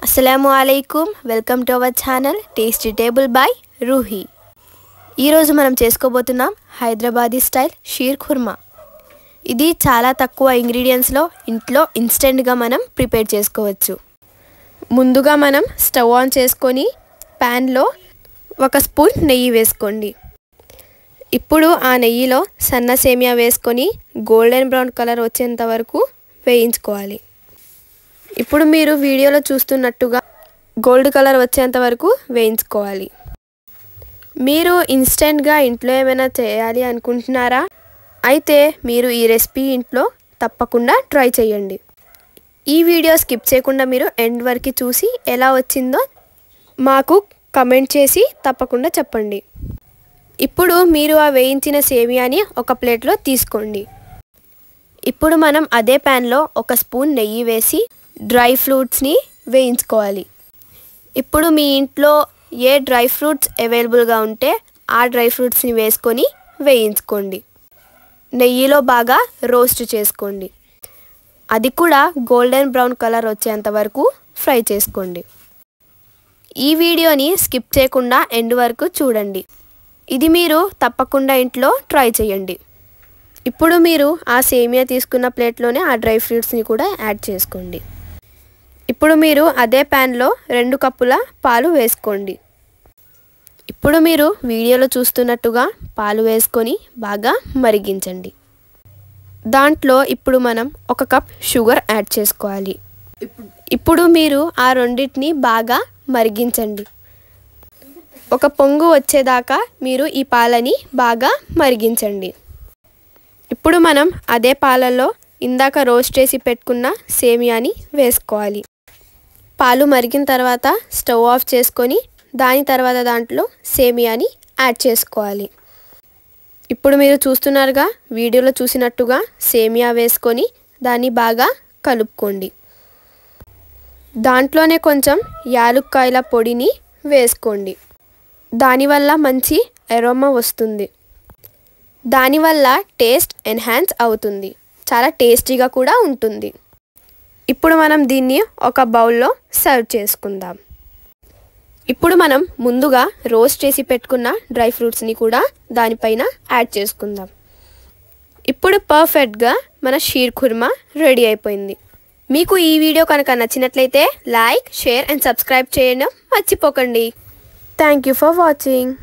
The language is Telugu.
అస్సలాముఅలైకుం welcome to our channel tasty table by Ruhi. ఈరోజు మనం చేసుకోబోతున్నాం హైదరాబాదీ స్టైల్ షీర్ ఖుర్మా. ఇది చాలా తక్కువ ఇంగ్రీడియంట్స్లో ఇంట్లో ఇన్స్టెంట్గా మనం ప్రిపేర్ చేసుకోవచ్చు. ముందుగా మనం స్టవ్ ఆన్ చేసుకొని ప్యాన్లో 1 స్పూన్ నెయ్యి వేసుకోండి. ఇప్పుడు ఆ నెయ్యిలో సన్న సేమియా వేసుకొని గోల్డెన్ బ్రౌన్ కలర్ వచ్చేంత వరకు వేయించుకోవాలి. ఇప్పుడు మీరు వీడియోలో చూస్తున్నట్టుగా గోల్డ్ కలర్ వచ్చేంత వరకు వేయించుకోవాలి. మీరు ఇన్స్టెంట్గా ఇంట్లో ఏమైనా చేయాలి అనుకుంటున్నారా? అయితే మీరు ఈ రెసిపీ ఇంట్లో తప్పకుండా ట్రై చేయండి. ఈ వీడియో స్కిప్ చేయకుండా మీరు ఎండ్ వరకు చూసి ఎలా వచ్చిందో మాకు కమెంట్ చేసి తప్పకుండా చెప్పండి. ఇప్పుడు మీరు ఆ వేయించిన సేమియాని ఒక ప్లేట్లో తీసుకోండి. ఇప్పుడు మనం అదే ప్యాన్లో 1 స్పూన్ నెయ్యి వేసి డ్రై ఫ్రూట్స్ని వేయించుకోవాలి. ఇప్పుడు మీ ఇంట్లో ఏ డ్రై ఫ్రూట్స్ అవైలబుల్గా ఉంటే ఆ డ్రై ఫ్రూట్స్ని వేసుకొని వేయించుకోండి. నెయ్యిలో బాగా రోస్ట్ చేసుకోండి. అది కూడా గోల్డెన్ బ్రౌన్ కలర్ వచ్చేంత వరకు ఫ్రై చేసుకోండి. ఈ వీడియోని స్కిప్ చేయకుండా ఎండ్ వరకు చూడండి. ఇది మీరు తప్పకుండా ఇంట్లో ట్రై చేయండి. ఇప్పుడు మీరు ఆ సేమియా తీసుకున్న ప్లేట్లోనే ఆ డ్రై ఫ్రూట్స్ని కూడా యాడ్ చేసుకోండి. ఇప్పుడు మీరు అదే ప్యాన్లో 2 కప్పుల పాలు వేసుకోండి. ఇప్పుడు మీరు వీడియోలో చూస్తున్నట్టుగా పాలు వేసుకొని బాగా మరిగించండి. దాంట్లో ఇప్పుడు మనం 1 కప్ షుగర్ యాడ్ చేసుకోవాలి. ఇప్పుడు మీరు ఆ రెండింటిని బాగా మరిగించండి. ఒక పొంగు వచ్చేదాకా మీరు ఈ పాలని బాగా మరిగించండి. ఇప్పుడు మనం అదే పాలల్లో ఇందాక రోస్ట్ చేసి పెట్టుకున్న సేమియాని వేసుకోవాలి. పాలు మరిగిన తర్వాత స్టవ్ ఆఫ్ చేసుకొని దాని తర్వాత దాంట్లో సేమియాని యాడ్ చేసుకోవాలి. ఇప్పుడు మీరు చూస్తున్నారుగా వీడియోలో చూసినట్టుగా సేమియా వేసుకొని దాన్ని బాగా కలుపుకోండి. దాంట్లోనే కొంచెం యాలుక్కాయల పొడిని వేసుకోండి. దానివల్ల మంచి అరోమా వస్తుంది. దానివల్ల టేస్ట్ ఎన్హాన్స్ అవుతుంది. చాలా టేస్టీగా కూడా ఉంటుంది. ఇప్పుడు మనం దీన్ని ఒక బౌల్లో సర్వ్ చేసుకుందాం. ఇప్పుడు మనం ముందుగా రోస్ట్ చేసి పెట్టుకున్న డ్రై ఫ్రూట్స్ని కూడా దానిపైన యాడ్ చేసుకుందాం. ఇప్పుడు పర్ఫెక్ట్గా మన షీర్ ఖుర్మా రెడీ అయిపోయింది. మీకు ఈ వీడియో కనుక నచ్చినట్లయితే లైక్, షేర్ అండ్ సబ్స్క్రైబ్ చేయడం మర్చిపోకండి. Thank you for watching.